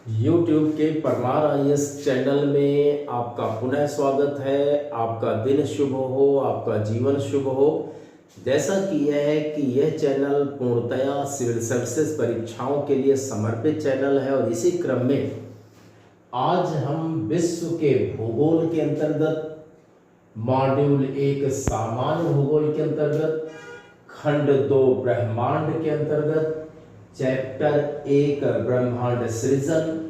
YouTube के Parmar IAS channel में आपका पुनः स्वागत है। आपका दिन शुभ हो, आपका जीवन शुभ हो। जैसा कि यह चैनल पूर्णतया सिविल सर्विसेज परीक्षाओं के लिए समर्पित चैनल है और इसी क्रम में आज हम विश्व के भूगोल के अंतर्गत मॉड्यूल 1 सामान्य भूगोल के अंतर्गत खंड 2 ब्रह्मांड के अंतर्गत चैप्टर 1 ब्रह्मांड सृजन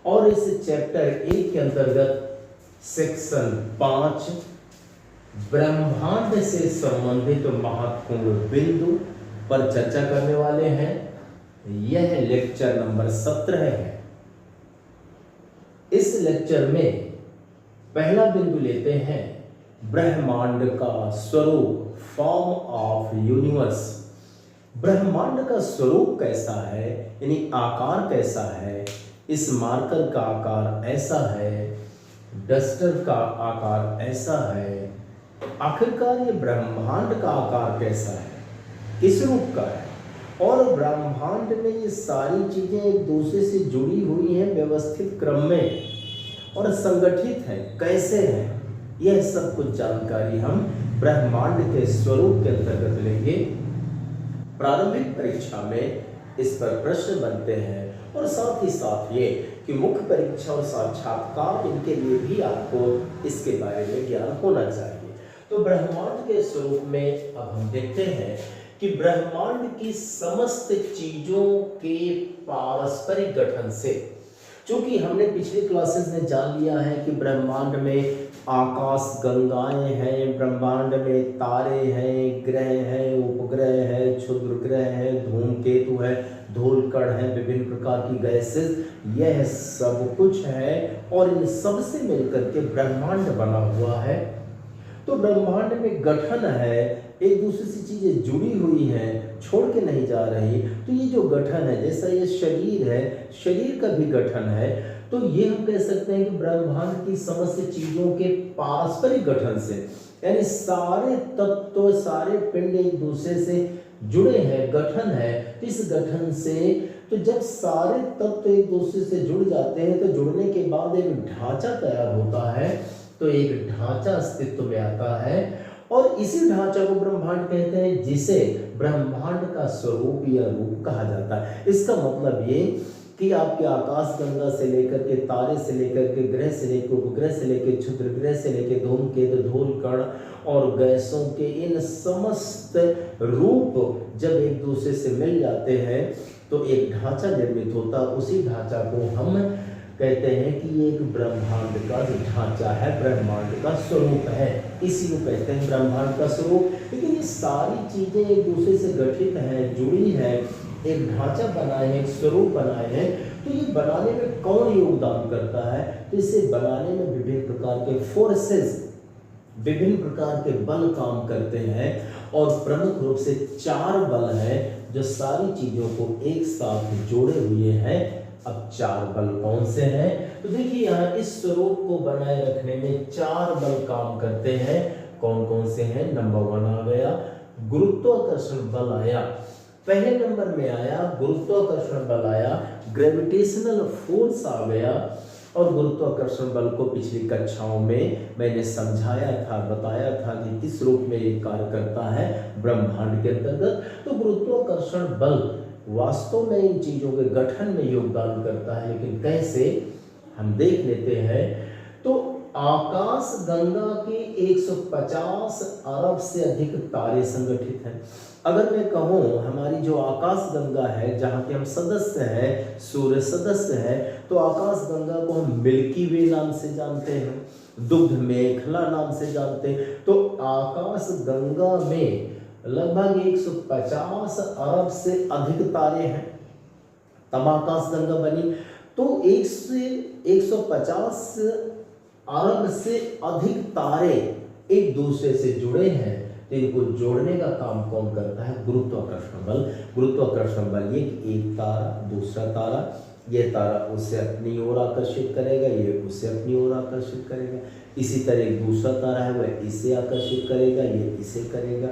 और इस चैप्टर 1 के अंतर्गत सेक्शन 5 ब्रह्मांड से संबंधित महत्वपूर्ण बिंदु पर चर्चा करने वाले हैं। यह लेक्चर नंबर 17 है। इस लेक्चर में पहला बिंदु लेते हैं ब्रह्मांड का स्वरूप, फॉर्म ऑफ यूनिवर्स। ब्रह्मांड का स्वरूप कैसा है, यानी आकार कैसा है। इस मार्कर का आकार ऐसा है, डस्टर का आकार ऐसा है। आखिरकार ये ब्रह्मांड का आकार कैसा है, किस रूप का है, और ब्रह्मांड में ये सारी चीजें एक दूसरे से जुड़ी हुई हैं व्यवस्थित क्रम में और संगठित है, कैसे है, यह सब कुछ जानकारी हम ब्रह्मांड के स्वरूप के अंतर्गत लेंगे। प्रारंभिक परीक्षा में इस पर प्रश्न बनते हैं और साथ ही साथ ये कि मुख्य परीक्षा और साक्षात्कार इनके लिए भी आपको इसके बारे में ज्ञान होना चाहिए। तो ब्रह्मांड के स्वरूप में अब हम देखते हैं कि ब्रह्मांड की समस्त चीजों के पारस्परिक गठन से, चूंकि हमने पिछली क्लासेस में जान लिया है कि ब्रह्मांड में आकाश गंगाएं हैं, ब्रह्मांड में तारे हैं, ग्रह हैं, उपग्रह है, क्षुद्र ग्रह है, धूमकेतु है, धूलकण है, विभिन्न प्रकार की गैसेस, यह सब कुछ है और इन सब से मिलकर के ब्रह्मांड बना हुआ है। तो ब्रह्मांड में गठन है, एक दूसरे से चीजें जुड़ी हुई हैं, छोड़ के नहीं जा रही। तो ये जो गठन है, जैसा ये शरीर है, शरीर का भी गठन है, तो ये हम कह सकते हैं कि ब्रह्मांड की समस्त चीजों के पारस्परिक गठन से, यानी सारे तत्व, सारे पिंड एक दूसरे से जुड़े हैं, गठन है। तो इस गठन से, तो जब सारे तत्व एक दूसरे से जुड़ जाते हैं तो जुड़ने के बाद एक ढांचा तैयार होता है, तो एक ढांचा अस्तित्व में आता है और इसी ढांचा को ब्रह्मांड कहते हैं, जिसे ब्रह्मांड का स्वरूप या रूप कहा जाता है। इसका मतलब ये कि आपके आकाश गंगा से लेकर के, तारे से लेकर के, ग्रह से लेकर, उपग्रह से लेकर, क्षुद्र ग्रह से लेकर, धूमकेतु, धूलकण और गैसों के इन समस्त रूप जब एक दूसरे से मिल जाते हैं तो एक ढांचा निर्मित होता है। उसी ढांचा को हम कहते हैं कि ये एक ब्रह्मांड का ढांचा है, ब्रह्मांड का स्वरूप है, इसी को कहते हैं ब्रह्मांड का स्वरूप। लेकिन ये सारी चीजें एक दूसरे से गठित हैं, जुड़ी हैं, एक ढांचा बनाए हैं, एक स्वरूप बनाए हैं। तो ये बनाने में कौन योगदान करता है, तो इसे बनाने में विभिन्न प्रकार के फोर्सेस, विभिन्न प्रकार के बल काम करते हैं और प्रमुख रूप से 4 बल हैं जो सारी चीजों को एक साथ जोड़े हुए हैं। अब 4 बल कौन से हैं, तो देखिए यहाँ इस स्वरूप को बनाए रखने में 4 बल काम करते हैं। कौन कौन से हैं? नंबर 1 आ गया गुरुत्वाकर्षण बल आया, पहले नंबर में आया गुरुत्वाकर्षण बल आया, ग्रेविटेशनल फोर्स आ गया। और गुरुत्वाकर्षण बल को पिछली कक्षाओं में मैंने समझाया था, बताया था कि किस रूप में ये कार्य करता है ब्रह्मांड के अंतर्गत। तो गुरुत्वाकर्षण बल वास्तव में इन चीजों के गठन में योगदान करता है, लेकिन कैसे, हम देख लेते हैं। तो आकाश गंगा के 150 अरब से अधिक तारे संगठित हैं। अगर मैं कहूँ हमारी जो आकाश गंगा है, जहाँ के हम सदस्य हैं, सूर्य सदस्य है, तो आकाश गंगा को हम मिल्की वे नाम से जानते हैं, दुग्ध मेखला नाम से जानते हैं। तो आकाश गंगा में लगभग 150 अरब से अधिक तारे हैं, तब आकाश गंगा बनी। तो 150 अरब से अधिक तारे एक दूसरे से जुड़े हैं, तो इनको जोड़ने का काम कौन करता है? गुरुत्वाकर्षण बल। गुरुत्वाकर्षण बल ये कि एक तारा दूसरा तारा, ये तारा उसे अपनी ओर आकर्षित करेगा, ये उसे अपनी ओर आकर्षित करेगा। इसी तरह एक दूसरा तारा है, वह इसे आकर्षित करेगा, ये इसे करेगा।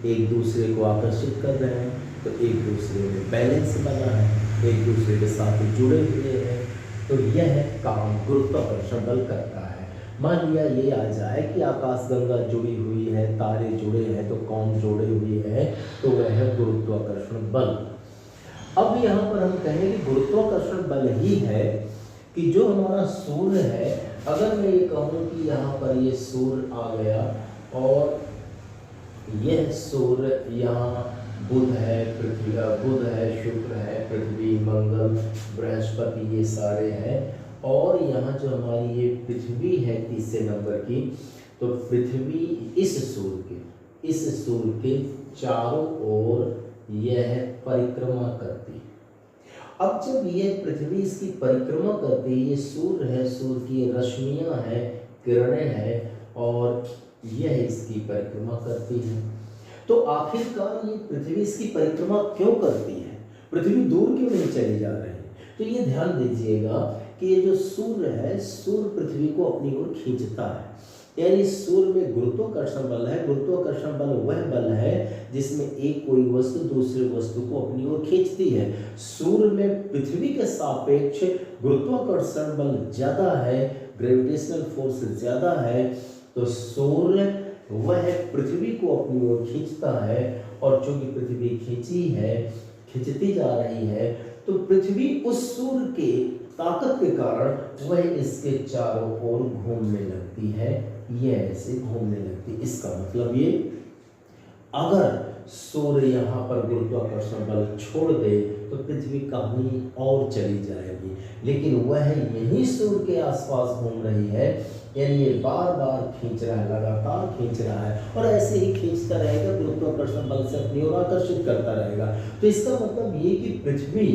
एक दूसरे को आकर्षित कर रहे हैं तो एक दूसरे में बैलेंस बना है। एक दूसरे के साथ जुड़े हुए हैं। तो यह काम गुरुत्वाकर्षण बल करता है। मान लिया ये आ जाए कि आकाशगंगा जुड़ी हुई है, तारे जुड़े हैं, तो कौन जुड़े हुए हैं, तो वह है गुरुत्वाकर्षण बल। अब यहाँ पर हम कहें कि गुरुत्वाकर्षण बल ही है कि जो हमारा सूर्य है, अगर मैं ये कहूँ कि यहाँ पर ये सूर्य आ गया और यह सूर्य यहाँ बुध है, पृथ्वी बुध है, शुक्र है, पृथ्वी, मंगल, बृहस्पति, ये सारे हैं, और यहाँ जो हमारी ये पृथ्वी है तीसरे नंबर की, तो पृथ्वी इस सूर्य के चारों ओर यह परिक्रमा करती है। अब जब ये पृथ्वी इसकी परिक्रमा करती है, ये सूर्य है, सूर्य की रश्मियां हैं, किरणें हैं, और यह इसकी परिक्रमा करती है। तो आखिरकार ये पृथ्वी इसकी परिक्रमा क्यों करती है, पृथ्वी दूर क्यों नहीं चली जा रही है? तो ये ध्यान दीजिएगा कि ये जो सूर्य है, सूर्य पृथ्वी को अपनी ओर खींचता है, यानी सूर्य में गुरुत्वाकर्षण बल है। गुरुत्वाकर्षण बल वह बल है जिसमें एक कोई वस्तु दूसरे वस्तु को अपनी ओर खींचती है। सूर्य में पृथ्वी के सापेक्ष गुरुत्वाकर्षण बल ज्यादा है, ग्रेविटेशनल फोर्स ज्यादा है, तो सूर्य वह पृथ्वी को अपनी ओर खींचता है, और चूंकि पृथ्वी खींचती जा रही है, तो पृथ्वी उस सूर्य के ताकत के कारण वह इसके चारों ओर घूमने लगती है, ये ऐसे घूमने लगती है। इसका मतलब ये, अगर सूर्य यहाँ पर गुरुत्वाकर्षण बल छोड़ दे तो पृथ्वी कहीं और चली जाएगी, लेकिन वह यही सूर्य के आसपास घूम रही है, यानी ये बार बार खींच रहा है, लगातार खींच रहा है, और ऐसे ही खींचता रहेगा, गुरुत्वाकर्षण बल से अपनी ओर आकर्षित करता रहेगा। तो इसका मतलब ये कि पृथ्वी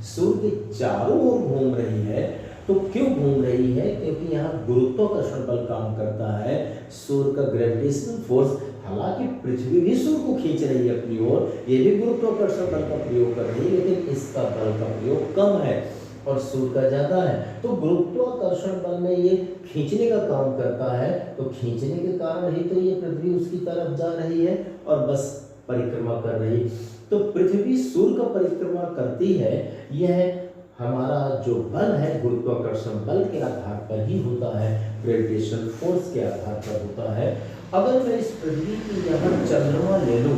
सूर्य के चारों ओर घूम रही है। तो क्यों घूम रही है? क्योंकि यहाँ गुरुत्वाकर्षण बल काम करता है, सूर्य का ग्रेविटेशनल फोर्स। हालांकि पृथ्वी भी सूर्य को खींच रही है अपनी ओर, ये भी गुरुत्वाकर्षण बल का प्रयोग कर रही है, लेकिन इसका बल का प्रयोग कम है और सूर्य का ज्यादा है। तो गुरुत्वाकर्षण बल में ये खींचने का काम करता है, तो खींचने के कारण ही तो ये पृथ्वी उसकी तरफ जा रही है और बस परिक्रमा कर रही। तो पृथ्वी सूर्य का परिक्रमा करती है, यह हमारा जो बल है गुरुत्वाकर्षण बल के आधार पर ही होता है, ग्रेविटेशनल फोर्स के आधार पर होता है। अगर मैं इस पृथ्वी की यहाँ चंद्रमा ले लूं,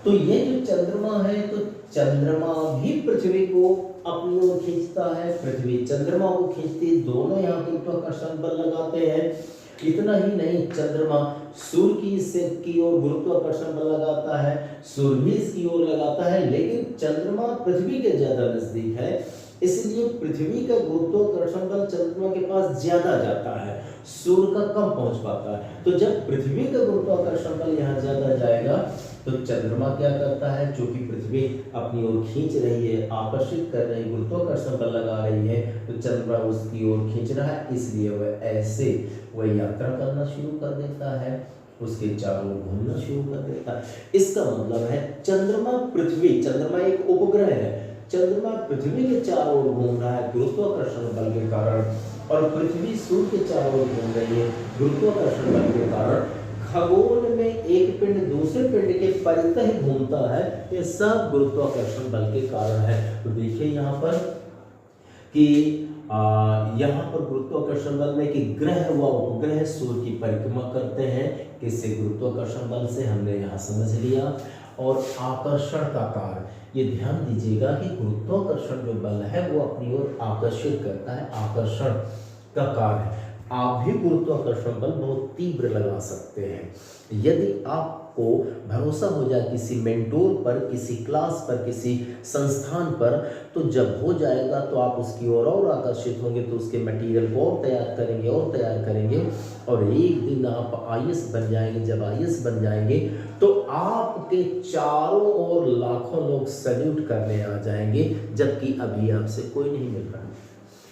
तो ये जो चंद्रमा है, तो चंद्रमा भी पृथ्वी को अपनी ओर खींचता है, पृथ्वी चंद्रमा को खींचती है, दोनों यहाँ गुरुत्वाकर्षण बल लगाते हैं। इतना ही नहीं, चंद्रमा सूर्य की ओर गुरुत्वाकर्षण बल लगाता है, सूर्य भी इसकी ओर लगाता है, लेकिन चंद्रमा पृथ्वी के ज्यादा नजदीक है, इसलिए पृथ्वी का गुरुत्वाकर्षण बल चंद्रमा के पास ज्यादा जाता है, सूर्य का कम पहुंच पाता है। तो जब पृथ्वी का गुरुत्वाकर्षण बल यहाँ ज्यादा जाएगा, तो चंद्रमा क्या करता है, चूंकि पृथ्वी अपनी ओर खींच रही है, आकर्षित कर रही है, गुरुत्वाकर्षण बल लगा रही है, तो चंद्रमा उसकी ओर खींच रहा है, इसलिए वह यात्रा करना शुरू कर देता है, उसके चारों ओर घूमना शुरू कर देता है। इसका मतलब है चंद्रमा एक उपग्रह है, चंद्रमा पृथ्वी के चारों ओर घूम रहा है गुरुत्वाकर्षण बल के कारण, और पृथ्वी सूर्य के चारों ओर घूम रही है गुरुत्वाकर्षण बल के कारण। खगोल में एक पिंड दूसरे पिंड के परितः घूमता है, ये सब गुरुत्वाकर्षण बल के कारण है। तो देखिए यहाँ पर कि यहाँ पर गुरुत्वाकर्षण बल में कि ग्रह व उपग्रह सूर्य की परिक्रमा करते हैं, किससे? गुरुत्वाकर्षण बल से, हमने यहाँ समझ लिया। और आकर्षण का कार्य, ये ध्यान दीजिएगा कि गुरुत्वाकर्षण जो बल है वो अपनी ओर आकर्षित करता है, आकर्षण का कार्य है। आप भी गुरुत्वाकर्षण बल बहुत तीव्र लगा सकते हैं। यदि आपको भरोसा हो जाए किसी मेंटोर पर, किसी क्लास पर, किसी संस्थान पर, तो जब हो जाएगा तो आप उसकी ओर आकर्षित होंगे, तो उसके मटेरियल को और तैयार करेंगे, और एक दिन आप आईएएस बन जाएंगे। जब आईएएस बन जाएंगे तो आपके चारों ओर लाखों लोग सैल्यूट करने आ जाएंगे, जबकि अभी आपसे कोई नहीं मिल रहा।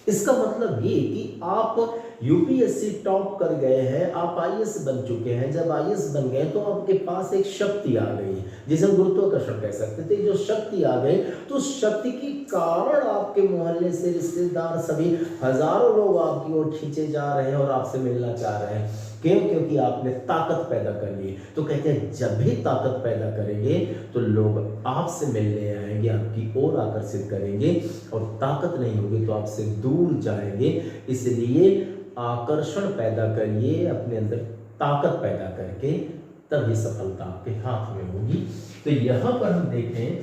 इसका मतलब ये कि आप यूपीएससी टॉप कर गए हैं, आप आईएएस बन चुके हैं। जब आईएएस बन गए तो आपके पास एक शक्ति आ गई, जिसे हम गुरुत्वाकर्षण कह सकते थे। जो शक्ति आ गई, तो शक्ति के कारण आपके मोहल्ले से रिश्तेदार सभी हजारों लोग आपकी ओर खींचे जा रहे हैं और आपसे मिलना चाह रहे हैं। क्यों? क्योंकि आपने ताकत पैदा कर ली। तो कहते हैं जब भी ताकत पैदा करेंगे तो लोग आपसे मिलने आएंगे, आपकी ओर आकर्षित करेंगे, और ताकत नहीं होगी तो आपसे दूर जाएंगे। इसलिए आकर्षण पैदा करिए, अपने अंदर ताकत पैदा करके, तभी सफलता आपके हाथ में होगी। तो यहां पर हम देखें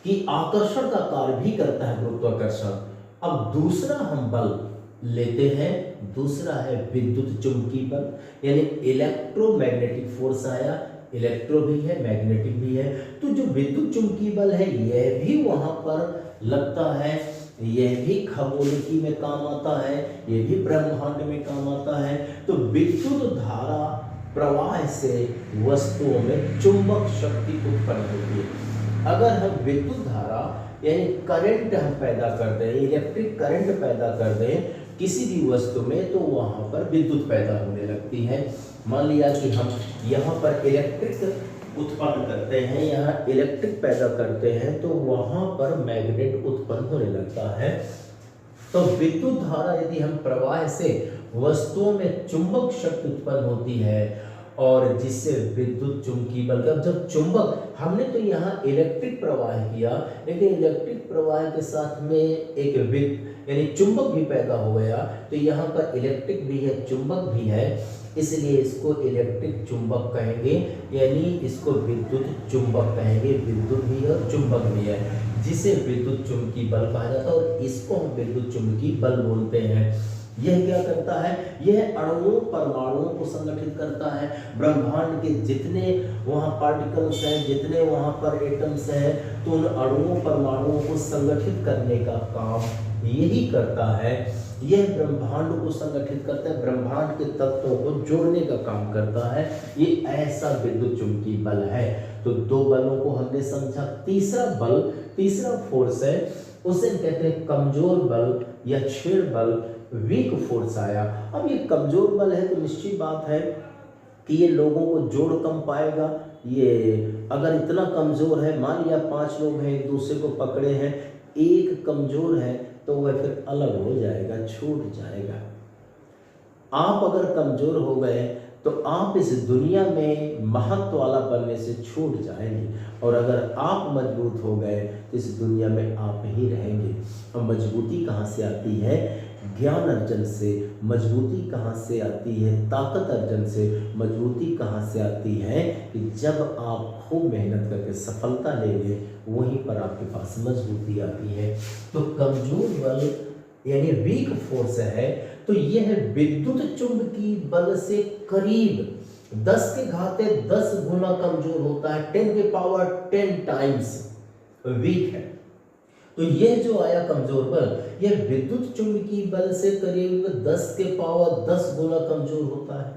कि आकर्षण का कार्य भी करता है गुरुत्वाकर्षण। अब दूसरा हम बल लेते हैं, दूसरा है विद्युत चुंबकीय बल, यानी इलेक्ट्रोमैग्नेटिक फोर्स आया। इलेक्ट्रो भी है, मैग्नेटिक भी है। तो जो विद्युत चुंबकीय बल है यह भी वहां पर लगता है, यह भी खगोलिकी में काम आता है, यह भी ब्रह्मांड में काम आता है। तो विद्युत धारा प्रवाह से वस्तुओं में चुंबक शक्ति उत्पन्न होती है। अगर हम विद्युत धारा यानी करंट हम पैदा कर दें, इलेक्ट्रिक करंट पैदा कर दें किसी भी वस्तु में, तो वहां पर विद्युत पैदा होने लगती है। मान लिया कि हम यहाँ पर इलेक्ट्रिक उत्पन्न करते हैं, यहाँ इलेक्ट्रिक पैदा करते हैं, तो वहां पर मैग्नेट उत्पन्न होने लगता है। तो विद्युत धारा यदि हम प्रवाह से वस्तुओं में चुंबक शक्ति उत्पन्न होती है, और जिससे विद्युत चुंबकीय बल का, जब चुंबक, हमने तो यहाँ इलेक्ट्रिक प्रवाह किया, लेकिन इलेक्ट्रिक प्रवाह के साथ में एक यानी चुंबक भी पैदा हो गया, तो यहाँ पर इलेक्ट्रिक भी है, चुंबक भी है, इसलिए इसको इलेक्ट्रिक चुंबक कहेंगे, यानी इसको विद्युत चुंबक कहेंगे। विद्युत भी है और चुंबक भी है, जिसे विद्युत चुंबकीय बल कहा जाता है, और इसको हम विद्युत चुंबकीय बल बोलते हैं। यह क्या करता है? यह अणुओं परमाणुओं को संगठित करता है। ब्रह्मांड के जितने वहाँ पार्टिकल्स हैं, जितने वहाँ पर एटम्स हैं, तो उन अणुओं परमाणुओं को संगठित करने का काम यही करता है। यह ब्रह्मांड को संगठित करता है, ब्रह्मांड के तत्वों को जोड़ने का काम करता है। ये ऐसा विद्युत चुंबकीय बल है। तो दो बलों को हमने समझा। तीसरा बल, तीसरा फोर्स है, उसे कहते हैं कमजोर बल या छेड़ बल, वीक फोर्स आया। अब ये कमजोर बल है तो निश्चित बात है कि ये लोगों को जोड़ कम पाएगा। ये अगर इतना कमजोर है, मान लिया 5 लोग हैं, एक दूसरे को पकड़े हैं, एक कमजोर है तो वह फिर अलग हो जाएगा, छूट जाएगा। आप अगर कमजोर हो गए तो आप इस दुनिया में महत्व वाला बनने से छूट जाएंगे, और अगर आप मजबूत हो गए तो इस दुनिया में आप ही रहेंगे। और मजबूती कहाँ से आती है? ज्ञान अर्जन से। मजबूती कहाँ से आती है? ताकत अर्जन से। मजबूती कहाँ से आती है? कि जब आप खूब मेहनत करके सफलता ले लें, वहीं पर आपके पास मजबूती आती है। तो कमजोर बल यानी वीक फोर्स है, तो यह विद्युत चुंबकीय बल से करीब 10 के घाते 10 गुना कमजोर होता है। 10 के पावर 10 टाइम्स वीक है। तो यह जो आया कमजोर बल, यह विद्युत चुंबकीय बल से करीब 10 के पावर 10 गुना कमजोर होता है,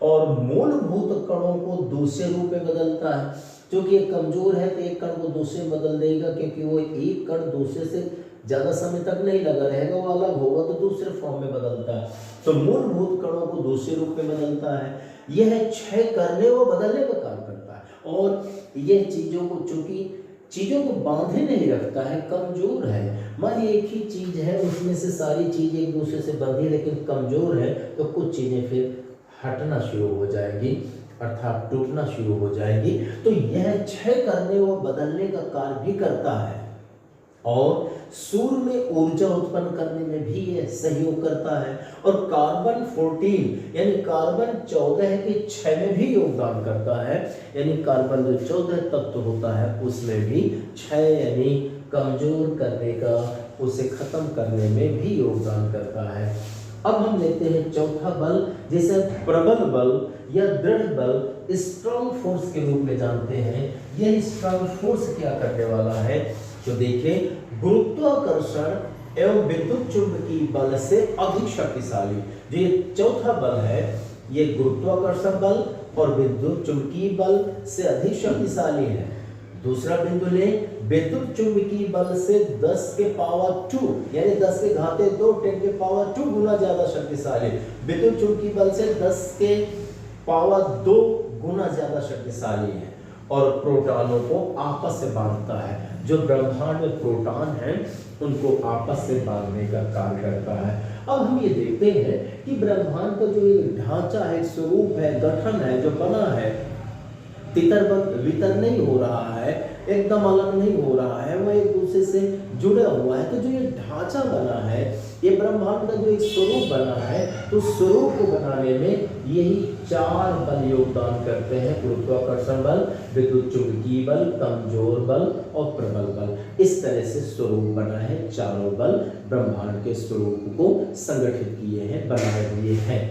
और मूलभूत कणों को दूसरे रूप में बदलता है। क्योंकि एक कमजोर है तो एक कण को दूसरे में बदल देगा, क्योंकि वो एक कण दूसरे से ज्यादा समय तक नहीं लगा रहेगा, वो अलग होगा तो दूसरे फॉर्म में बदलता है। तो मूलभूत कणों को दूसरे रूप में बदलता है। यह क्षय करने व बदलने का कार्य करता है, और यह चीजों को, चूंकि चीजों को बांधे नहीं रखता है, कमजोर है। मान एक ही चीज है, उसमें से सारी चीजें एक दूसरे से बंधी, लेकिन कमजोर है तो कुछ चीजें फिर हटना शुरू हो जाएगी, अर्थात टूटना शुरू हो जाएगी। तो यह क्षय करने व बदलने का कार्य भी करता है, और सूर्य में ऊर्जा उत्पन्न करने में भी यह सहयोग करता है। और कार्बन 14 यानी कार्बन 14 के क्षय में भी योगदान करता है, यानी कार्बन जो 14 तत्व होता है उसमें भी क्षय यानी कमजोर करने का, उसे खत्म करने में भी योगदान करता है। अब हम लेते हैं चौथा बल, जिसे प्रबल बल या दृढ़ बल, स्ट्रॉन्ग फोर्स के रूप में जानते हैं। यह स्ट्रॉन्ग फोर्स क्या करने वाला है? तो देखें, गुरुत्वाकर्षण एवं विद्युत चुंबकीय बल से अधिक शक्तिशाली। जो ये चौथा बल है, ये गुरुत्वाकर्षण बल और विद्युत चुंबकीय बल से अधिक शक्तिशाली है। दूसरा बिंदु लें, विद्युत चुंबकीय बल से 10 के पावर 2 यानी 10 के घाते 2 10 के पावर 2 गुना ज्यादा शक्तिशाली। विद्युत चुंबकीय बल से 10 के पावर 2 गुना ज्यादा शक्तिशाली है। और प्रोटॉनों को आपस से बांधता है। जो ब्रह्मांड में प्रोटॉन हैं उनको आपस से बांधने का कार्य करता है। अब हम ये देखते हैं कि ब्रह्मांड का जो एक ढांचा है, स्वरूप है, गठन है, जो बना है, तितर वितर नहीं हो रहा है, एकदम अलग नहीं हो रहा है, वह एक दूसरे से जुड़ा हुआ है। तो जो ये ढांचा बना है, ये ब्रह्मांड का जो एक स्वरूप बना है, तो स्वरूप को बनाने में यही 4 बल योगदान करते हैं। गुरुत्वाकर्षण बल, विद्युत चुंबकीय बल, कमजोर बल और प्रबल बल। इस तरह से स्वरूप बना है। चारों बल ब्रह्मांड के स्वरूप को संगठित किए हैं, बनाए हुए हैं।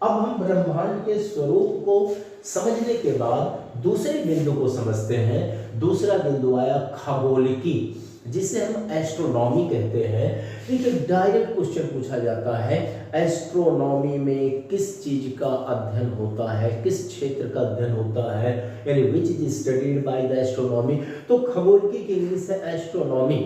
अब हम ब्रह्मांड के स्वरूप को समझने के बाद दूसरे बिंदु को समझते हैं। दूसरा बिंदु आया खगोलिकी, जिसे हम एस्ट्रोनॉमी कहते हैं। देखिए, डायरेक्ट क्वेश्चन पूछा जाता है, एस्ट्रोनॉमी में किस चीज का अध्ययन होता है, किस क्षेत्र का अध्ययन होता है, यानी which is studied by the astronomy. तो खगोलिकी की इंग्लिश है एस्ट्रोनॉमी।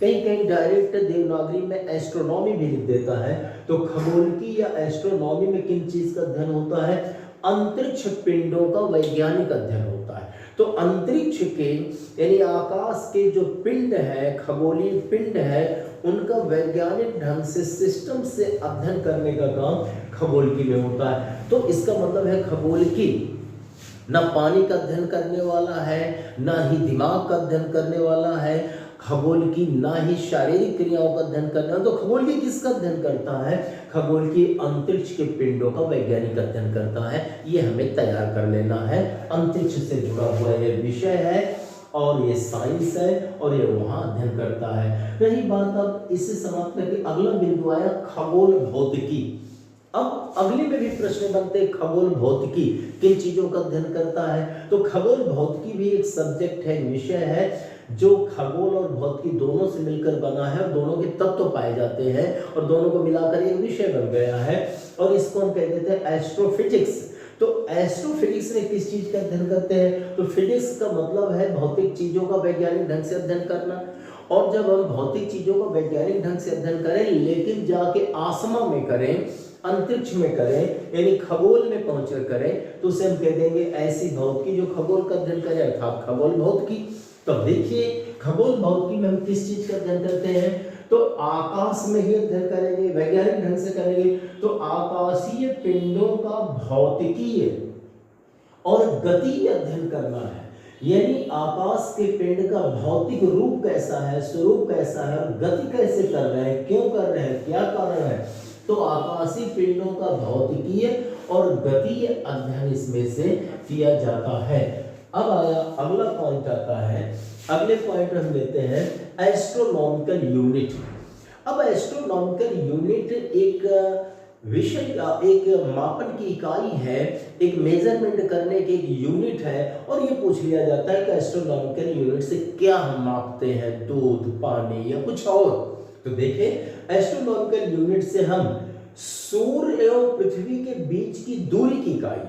कहीं कहीं डायरेक्ट देवनागरी में एस्ट्रोनॉमी भी लिख देता है। तो खगोलिकी या एस्ट्रोनॉमी में किन चीज का अध्ययन होता है? अंतरिक्ष पिंडों का वैज्ञानिक अध्ययन होता है। तो अंतरिक्ष के यानी आकाश के जो पिंड है, खगोलीय पिंड है, उनका वैज्ञानिक ढंग से सिस्टम से अध्ययन करने का काम खगोलिकी में होता है। तो इसका मतलब है खगोलिकी ना पानी का अध्ययन करने वाला है, ना ही दिमाग का अध्ययन करने वाला है। खगोलिकी ना ही शारीरिक क्रियाओं का अध्ययन करना है। तो खगोलिकी किसका अध्ययन करता है? खगोलिकी अंतरिक्ष के पिंडों का वैज्ञानिक अध्ययन करता है। ये हमें तैयार कर लेना है। अंतरिक्ष से जुड़ा हुआ ये विषय है और ये साइंस है और ये वहां अध्ययन करता है। रही बात अब इससे समाप्त करके अगला बिंदु आया खगोल भौतिकी। अब अगले में भी प्रश्न बनते हैं, खगोल भौतिकी किन चीजों का अध्ययन करता है? तो खगोल भौतिकी भी एक सब्जेक्ट है, विषय है, जो खगोल और भौतिकी दोनों से मिलकर बना है और दोनों के तत्व पाए जाते हैं और दोनों को मिलाकर एक विषय बन गया है। और इसको हम कह देते हैं एस्ट्रोफिजिक्स। तो एस्ट्रोफिजिक्स में किस चीज का अध्ययन करते हैं? तो फिजिक्स का मतलब है भौतिक चीजों का वैज्ञानिक ढंग से अध्ययन करना। और जब हम भौतिक चीजों का वैज्ञानिक ढंग से अध्ययन करें, लेकिन जाके आसमान में करें, अंतरिक्ष में करें, यानी खगोल में पहुंचकर करें, तो उसे हम कह देंगे ऐसी भौतिकी जो खगोल का अध्ययन करे, अर्थात खगोल भौतिकी। तो देखिए, खगोल भौतिकी में हम किस चीज का अध्ययन करते हैं? तो आकाश में ही अध्ययन करेंगे, वैज्ञानिक ढंग से करेंगे। तो आकाशीय पिंडों का भौतिकीय और गति अध्ययन करना है, यानी आकाश के पिंड का भौतिक रूप कैसा है, स्वरूप कैसा है, और गति कैसे कर रहे हैं, क्यों कर रहे हैं, क्या कारण है। तो आकाशीय पिंडों का भौतिकीय और गतीय अध्ययन इसमें से किया जाता है। अब आया अगला पॉइंट आता है। अगले पॉइंट हम लेते हैं एस्ट्रोनॉमिकल यूनिट। अब एस्ट्रोनॉमिकल यूनिट एक विषय का एक मापन की इकाई है, एक मेजरमेंट करने की एक यूनिट है। और ये पूछ लिया जाता है कि एस्ट्रोनॉमिकल यूनिट से क्या हम मापते हैं, दूध, पानी या कुछ और। तो देखें, एस्ट्रोनॉमिकल यूनिट से हम सूर्य एवं पृथ्वी के बीच की दूरी की इकाई,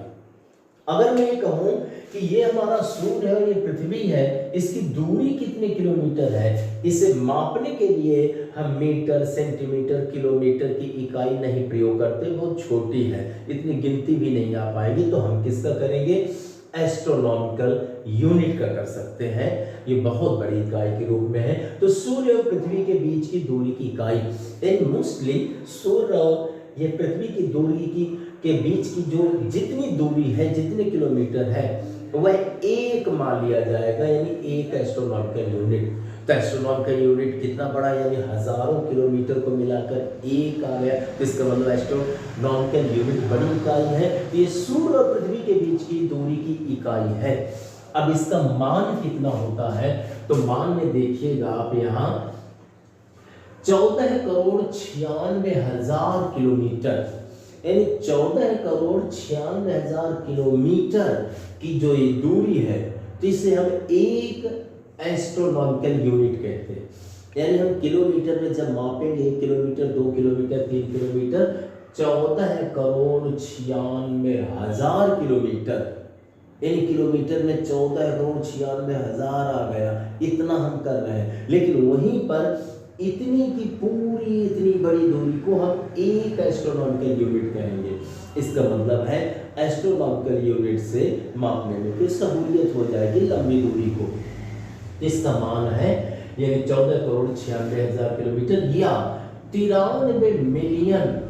अगर मैं ये कहूं कि ये हमारा सूर्य है और ये पृथ्वी है, इसकी दूरी कितने किलोमीटर है, इसे मापने के लिए हम मीटर, सेंटीमीटर, किलोमीटर की इकाई नहीं प्रयोग करते, बहुत छोटी है, इतनी गिनती भी नहीं आ पाएगी। तो हम किसका करेंगे? एस्ट्रोनॉमिकल यूनिट का कर सकते हैं। ये बहुत बड़ी इकाई के रूप में है। तो सूर्य और पृथ्वी के बीच की दूरी की इकाई, इन मोस्टली सूर्य और ये पृथ्वी की दूरी के बीच की जो जितनी दूरी है, जितने किलोमीटर है, वह एक मान लिया जाएगा, यानी एक एस्ट्रोनॉमिकल यूनिट। तो एस्ट्रोनॉमिकल यूनिट कितना बड़ा, यानी हजारों किलोमीटर को मिलाकर एक आ गया। तो इसका मतलब एस्ट्रोनॉमिकल यूनिट बड़ी इकाई है। ये सूर्य और पृथ्वी के बीच की दूरी की इकाई है। अब इसका मान कितना होता है? तो मान में देखिएगा आप यहाँ 14,96,000 किलोमीटर, यानी 14,96,000 किलोमीटर की जो ये दूरी है, तो इसे हम एक एस्ट्रोनॉमिकल यूनिट कहते हैं। यानी हम किलोमीटर में जब मापेंगे, 1 किलोमीटर, 2 किलोमीटर, 3 किलोमीटर, 14,96,000 किलोमीटर, यानी किलोमीटर में 14,96,000 आ गया, इतना हम कर रहे हैं। लेकिन वहीं पर इतनी की पूरी इतनी बड़ी दूरी को हम एक एस्ट्रोनॉमिकल यूनिट कहेंगे। इसका मतलब है एस्ट्रोनॉमिकल यूनिट से मापने में, फिर सहूलियत हो जाएगी लंबी दूरी को। इसका मान है यानी 14,96,000 किलोमीटर या 93 मिलियन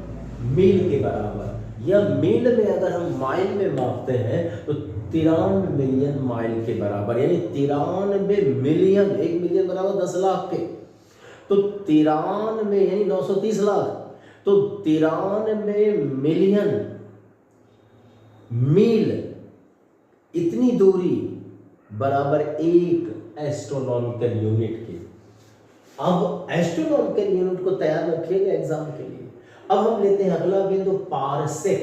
मील के बराबर। या मील में अगर हम माइल में मापते हैं तो 93 मिलियन माइल के बराबर, यानी 93 मिलियन, 1 मिलियन बराबर 10 लाख के, तो 93 यानी 930 लाख, तो 93 मिलियन मील इतनी दूरी बराबर एक एस्ट्रोनॉमिकल यूनिट के। अब एस्ट्रोनॉमिकल यूनिट को तैयार रखिएगा एग्जाम के लिए। अब हम लेते हैं अगला बिंदु पारसेक।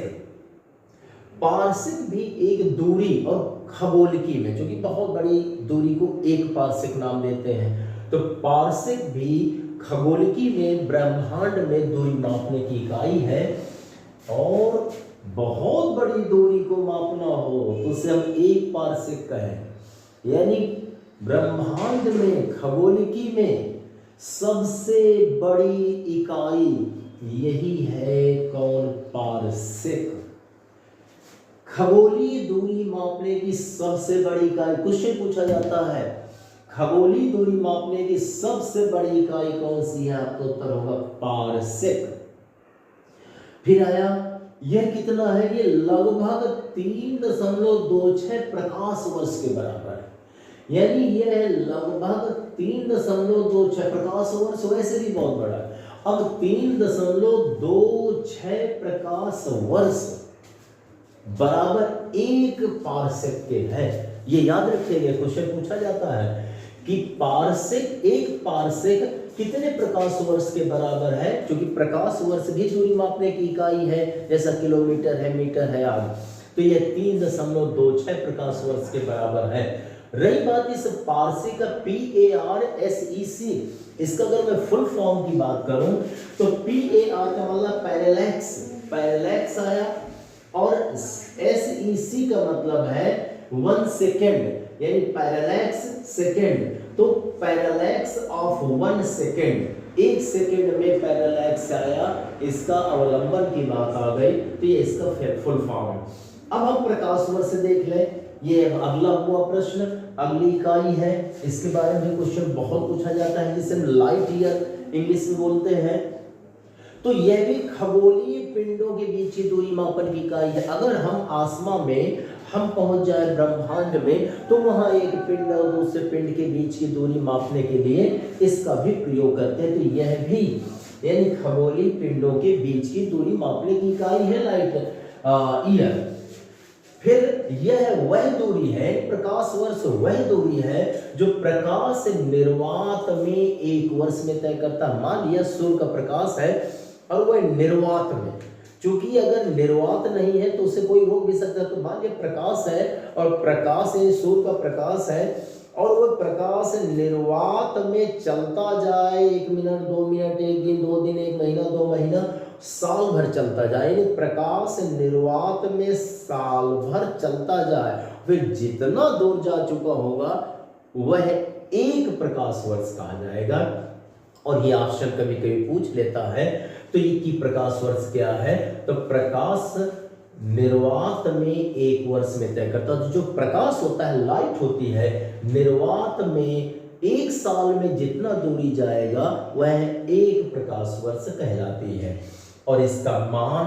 पारसेक भी एक दूरी और खगोलिकी में, जो कि बहुत बड़ी दूरी को एक पारसेक नाम देते हैं, तो पारसेक भी खगोलिकी में ब्रह्मांड में दूरी मापने की इकाई है। और बहुत बड़ी दूरी को मापना हो तो उसे हम एक पारसेक कहें। यानी ब्रह्मांड में, खगोलिकी में सबसे बड़ी इकाई यही है कौन? पारसेक। खगोलीय दूरी मापने की सबसे बड़ी इकाई, क्वेश्चन पूछा जाता है खगोलीय दूरी मापने की सबसे बड़ी इकाई कौन सी है? आपका उत्तर होगा पारसेक। फिर आया यह कितना है? ये लगभग 3.26 प्रकाश वर्ष के बराबर है। यानी यह लगभग 3.26 प्रकाश वर्ष, वैसे भी बहुत बड़ा है। अब 3.26 प्रकाश वर्ष बराबर एक पारसेक के है। ये याद रखिएगा, क्वेश्चन पूछा जाता है कि पारसेक, एक पारसेक कितने प्रकाश वर्ष के बराबर है, क्योंकि प्रकाश वर्ष भी दूरी मापने की इकाई है, जैसा किलोमीटर है, मीटर है आदि। तो यह 3.26 प्रकाश वर्ष के बराबर है। रही बात इस पारसेक का PARSEC, इसका अगर मैं फुल फॉर्म की बात करूं तो PAR का मतलब पैरेलैक्स, पैरेलैक्स आया, और SEC का मतलब है 1 सेकेंड, यानी पैरेलैक्स सेकेंड। तो पैरेलैक्स ऑफ 1 सेकेंड, 1 सेकेंड में पैरेलैक्स आया, इसका अवलंबन की बात आ गई, तो ये इसका फुल फॉर्म है। अब हम प्रकाश वर्ष से देख लें। ये अगला हुआ प्रश्न, अगली इकाई है, इसके बारे में क्वेश्चन बहुत पूछा जाता है, जिसे हम लाइट ईयर इंग्लिश में बोलते हैं। तो यह भी खगोलीय पिंडों के बीच की दूरी मापन की इकाई है। अगर हम आसमान में हम पहुंच जाए ब्रह्मांड में, तो वहां एक पिंड और दूसरे पिंड के बीच की दूरी मापने के लिए इसका भी प्रयोग करते हैं। तो यह भी यानी खगोलीय पिंडों के बीच की दूरी मापने की इकाई है लाइट ईयर। फिर यह वह दूरी है, प्रकाश वर्ष वह दूरी है जो प्रकाश निर्वात में एक वर्ष में तय करता है। मान लिया सूर्य का प्रकाश है और वह निर्वात में, क्योंकि अगर निर्वात नहीं है तो उसे कोई रोक भी सकता है। तो मान लिया प्रकाश है और प्रकाश सूर्य का प्रकाश है और वह प्रकाश निर्वात में चलता जाए, 1 मिनट 2 मिनट, 1 दिन 2 दिन, 1 महीना 2 महीना, साल भर चलता जाए, यानी प्रकाश निर्वात में साल भर चलता जाए, फिर जितना दूर जा चुका होगा वह एक प्रकाश वर्ष कहा जाएगा। और ये ऑप्शन कभी कभी पूछ लेता है, तो ये की प्रकाश वर्ष क्या है? तो प्रकाश निर्वात में एक वर्ष में तय करता है। जो प्रकाश होता है, लाइट होती है, निर्वात में एक साल में जितना दूरी जाएगा वह एक प्रकाश वर्ष कहलाती है। और इसका मान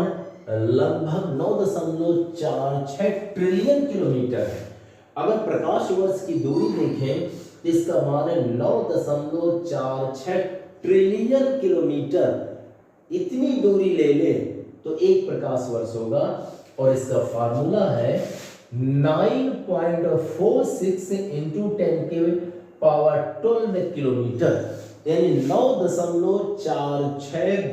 लगभग 9.46 ट्रिलियन किलोमीटर है। अगर प्रकाश वर्ष की दूरी देखें तो इसका मान है 9.46 ट्रिलियन किलोमीटर। इतनी दूरी ले ले तो एक प्रकाश वर्ष होगा। और इसका फार्मूला है 9.46 × 10⁻12 किलोमीटर, यानी 9.46 ×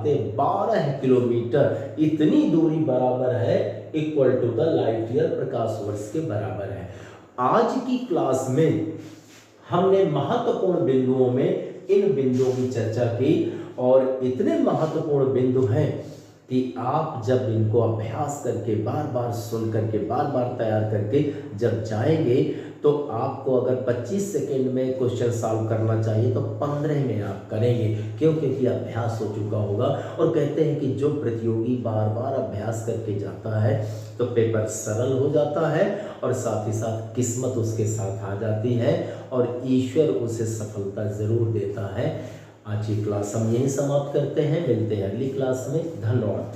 10⁻12 किलोमीटर। इतनी दूरी बराबर है equal to the light year, प्रकाश वर्ष के बराबर है। आज की क्लास में हमने महत्वपूर्ण बिंदुओं में इन बिंदुओं की चर्चा की, और इतने महत्वपूर्ण बिंदु हैं कि आप जब इनको अभ्यास करके बार बार सुन करके बार बार तैयार करके जब जाएंगे तो आपको अगर 25 सेकेंड में क्वेश्चन सॉल्व करना चाहिए तो 15 में आप करेंगे, क्योंकि अभ्यास हो चुका होगा। और कहते हैं कि जो प्रतियोगी बार बार अभ्यास करके जाता है तो पेपर सरल हो जाता है और साथ ही साथ किस्मत उसके साथ आ जाती है और ईश्वर उसे सफलता ज़रूर देता है। आज की क्लास हम यहीं समाप्त करते हैं, मिलते हैं अगली क्लास में। धन्यवाद।